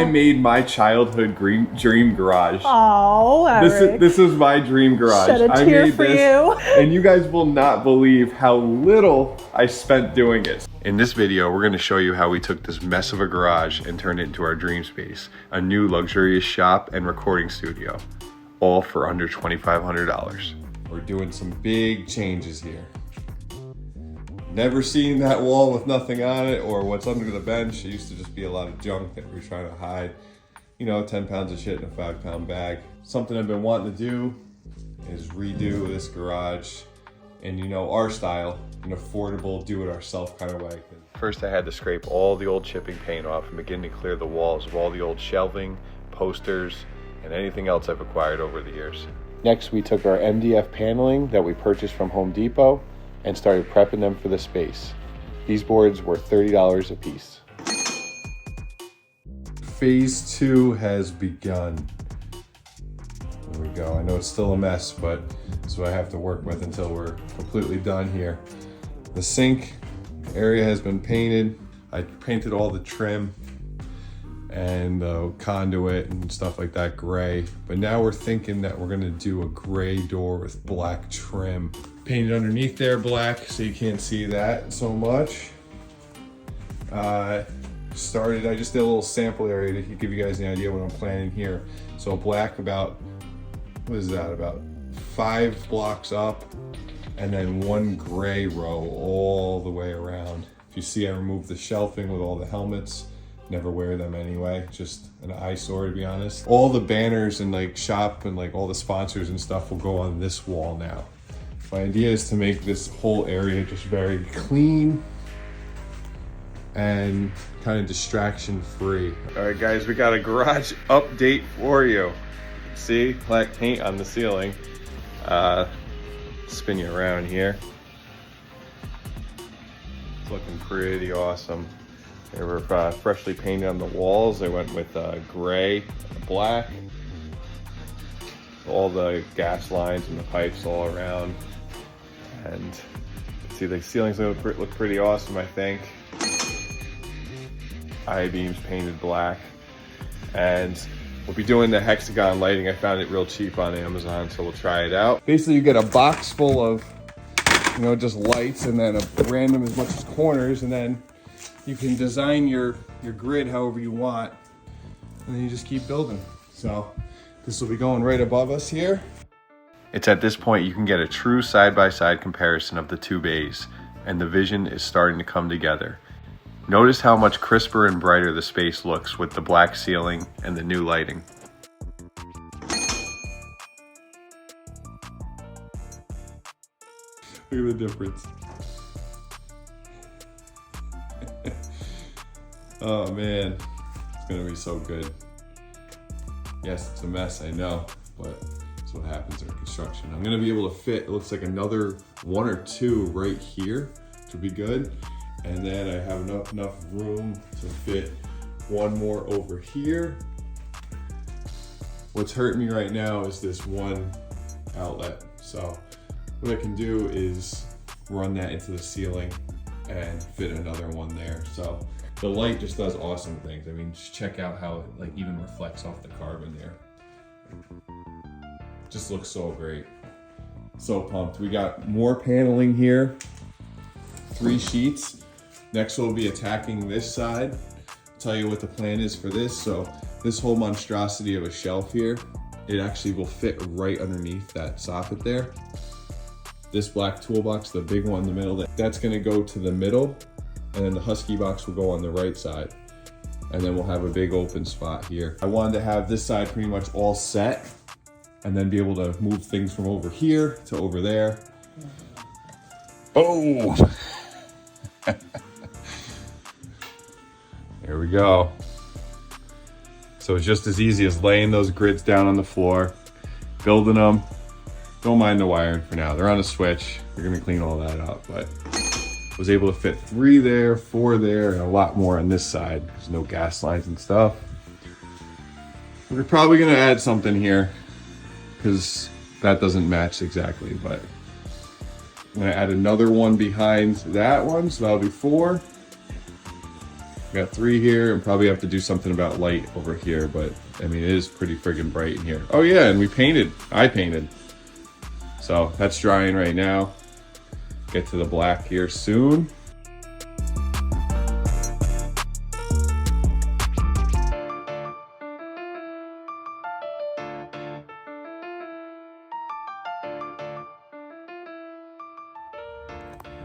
I made my childhood dream garage. Oh, Eric. This is my dream garage. Shed a tear I made for this, you. and you guys will not believe how little I spent doing it. In this video, we're going to show you how we took this mess of a garage and turned it into our dream space, a new luxurious shop and recording studio, all for under $2,500. We're doing some big changes here. Never seen that wall with nothing on it or what's under the bench. It used to just be a lot of junk that we were trying to hide. You know, 10 pounds of shit in a 5-pound bag. Something I've been wanting to do is redo this garage in, you know, our style, an affordable, do-it-ourself kind of way. First, I had to scrape all the old chipping paint off and begin to clear the walls of all the old shelving, posters, and anything else I've acquired over the years. Next, we took our MDF paneling that we purchased from Home Depot and started prepping them for the space. These boards were $30 a piece. Phase 2 has begun. There we go. I know it's still a mess, but that's what I have to work with until we're completely done here. The sink area has been painted. I painted all the trim and conduit and stuff like that gray. But now we're thinking that we're gonna do a gray door with black trim. Painted underneath there black so you can't see that so much. I just did a little sample area to give you guys an idea what I'm planning here. So black about, what is that, about 5 blocks up, and then 1 gray row all the way around. If you see, I removed the shelving with all the helmets. Never wear them anyway, just an eyesore to be honest. All the banners and like shop and like all the sponsors and stuff will go on this wall now. My idea is to make this whole area just very clean and kind of distraction free. All right guys, we got a garage update for you. See, black paint on the ceiling. Spin you around here. It's looking pretty awesome. They were freshly painted on the walls. They went with gray and black. All the gas lines and the pipes all around. And see, the ceilings look pretty awesome, I think. I-beams painted black. And we'll be doing the hexagon lighting. I found it real cheap on Amazon, so we'll try it out. Basically, you get a box full of, you know, just lights and then a random as much as corners, and then you can design your grid however you want, and then you just keep building. So this will be going right above us here. It's at this point you can get a true side-by-side comparison of the two bays, and the vision is starting to come together. Notice how much crisper and brighter the space looks with the black ceiling and the new lighting. Look at the difference. Oh man, it's gonna be so good. Yes, it's a mess, I know, but that's what happens in construction. I'm gonna be able to fit, it looks like another 1 or 2 right here, which would be good. And then I have enough room to fit 1 more over here. What's hurting me right now is this 1 outlet. So what I can do is run that into the ceiling and fit another one there. So the light just does awesome things. I mean, just check out how it like even reflects off the carbon there. Just looks so great. So pumped. We got more paneling here, 3 sheets. Next we'll be attacking this side. I'll tell you what the plan is for this. So this whole monstrosity of a shelf here, it actually will fit right underneath that soffit there. This black toolbox, the big one in the middle, that's gonna go to the middle, and then the husky box will go on the right side. And then we'll have a big open spot here. I wanted to have this side pretty much all set and then be able to move things from over here to over there. Oh! There we go. So it's just as easy as laying those grids down on the floor, building them. Don't mind the wiring for now. They're on a switch. We're gonna clean all that up, but was able to fit 3 there, 4 there, and a lot more on this side. There's no gas lines and stuff. We're probably gonna add something here because that doesn't match exactly, but I'm gonna add another one behind that one, so that'll be 4. Got 3 here, and probably have to do something about light over here, but I mean, it is pretty friggin' bright in here. Oh yeah, and I painted. So that's drying right now. Get to the black here soon.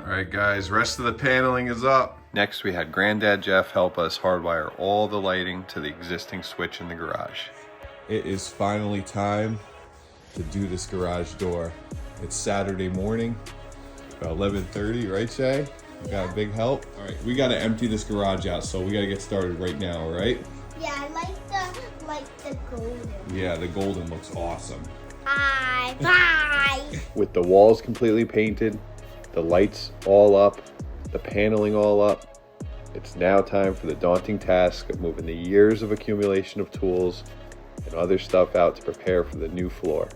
All right guys, rest of the paneling is up. Next we had Granddad Jeff help us hardwire all the lighting to the existing switch in the garage. It is finally time to do this garage door. It's Saturday morning, about 11:30, right Shay? We got a big help. All right, we gotta empty this garage out, so we gotta get started right now, all right? Yeah, I like the golden. Yeah, the golden looks awesome. Bye. With the walls completely painted, the lights all up, the paneling all up, it's now time for the daunting task of moving the years of accumulation of tools and other stuff out to prepare for the new floor.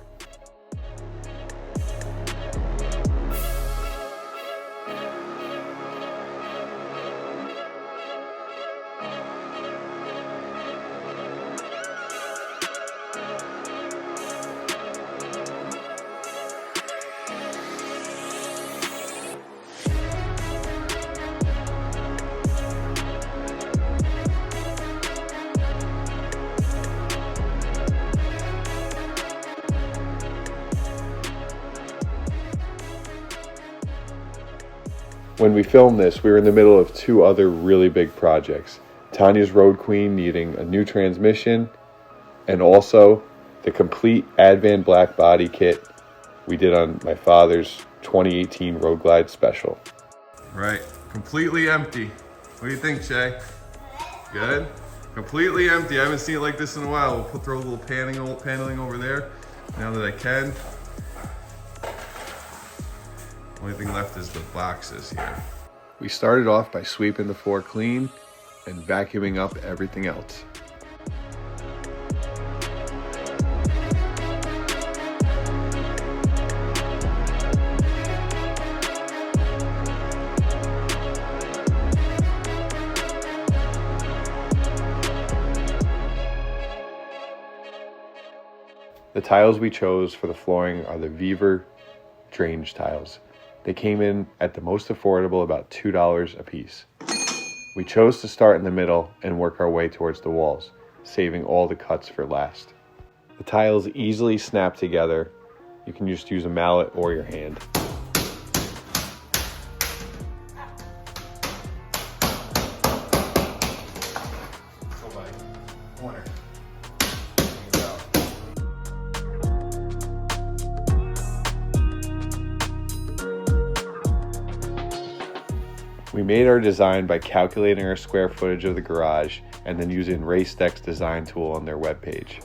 When we filmed this, we were in the middle of 2 other really big projects. Tanya's Road Queen needing a new transmission, and also the complete AdvanBlack body kit we did on my father's 2018 Road Glide Special. Right, completely empty. What do you think, Shay? Good? Completely empty. I haven't seen it like this in a while. We'll throw a little paneling over there now that I can. Only thing left is the boxes here. We started off by sweeping the floor clean and vacuuming up everything else. The tiles we chose for the flooring are the Weaver drainage tiles. They came in at the most affordable, about $2 a piece. We chose to start in the middle and work our way towards the walls, saving all the cuts for last. The tiles easily snap together. You can just use a mallet or your hand. We made our design by calculating our square footage of the garage and then using RaceDeck's design tool on their webpage.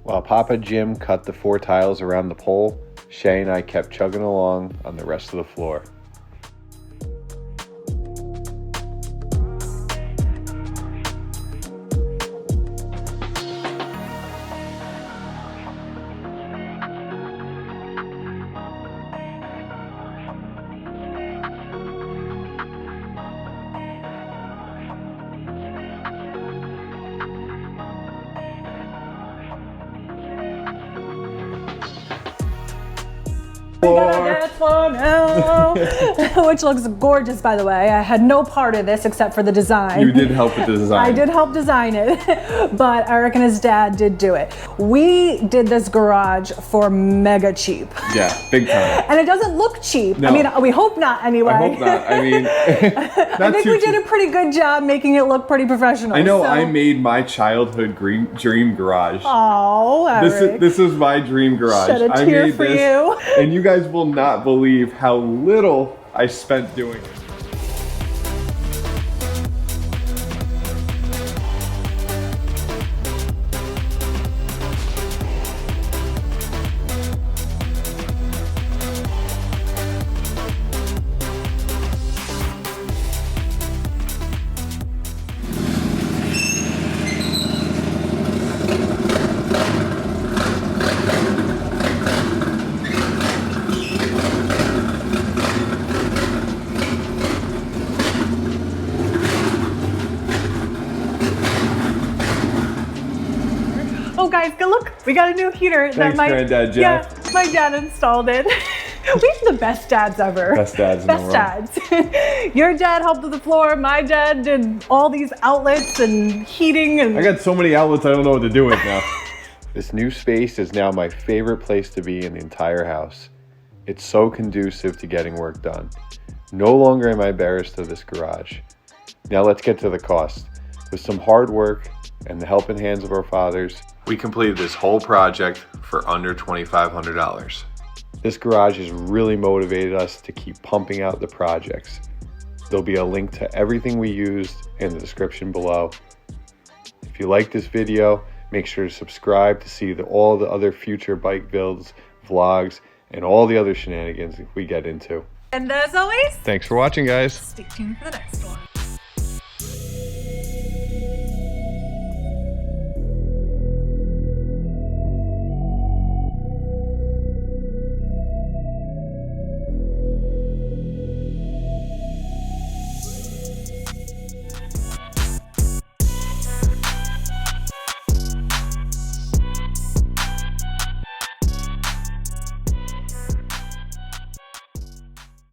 While Papa Jim cut the 4 tiles around the pole, Shay and I kept chugging along on the rest of the floor. Which looks gorgeous, by the way. I had no part of this except for the design. You did help with the design. I did help design it, but Eric and his dad did do it. We did this garage for mega cheap. Yeah, big time. And it doesn't look cheap. No. I mean, we hope not anyway. I hope not. I mean, I think we did a pretty good job making it look pretty professional. I know, so. I made my childhood dream garage. Oh, Eric. This is my dream garage. Shed a I tear made for this, you. and you guys will not believe how little I spent doing it. Oh guys, go look, we got a new heater. Thanks, Granddad Jeff. Yeah, my dad installed it. We have the best dads ever. Best dads in the world. Best dads. Your dad helped with the floor, my dad did all these outlets and heating and... I got so many outlets I don't know what to do with now. This new space is now my favorite place to be in the entire house. It's so conducive to getting work done. No longer am I embarrassed of this garage. Now let's get to the cost. With some hard work and the helping hands of our fathers, we completed this whole project for under $2,500. This garage has really motivated us to keep pumping out the projects. There'll be a link to everything we used in the description below. If you like this video, make sure to subscribe to see all the other future bike builds, vlogs, and all the other shenanigans we get into. And as always, Thanks for watching, guys. stay tuned for the next one.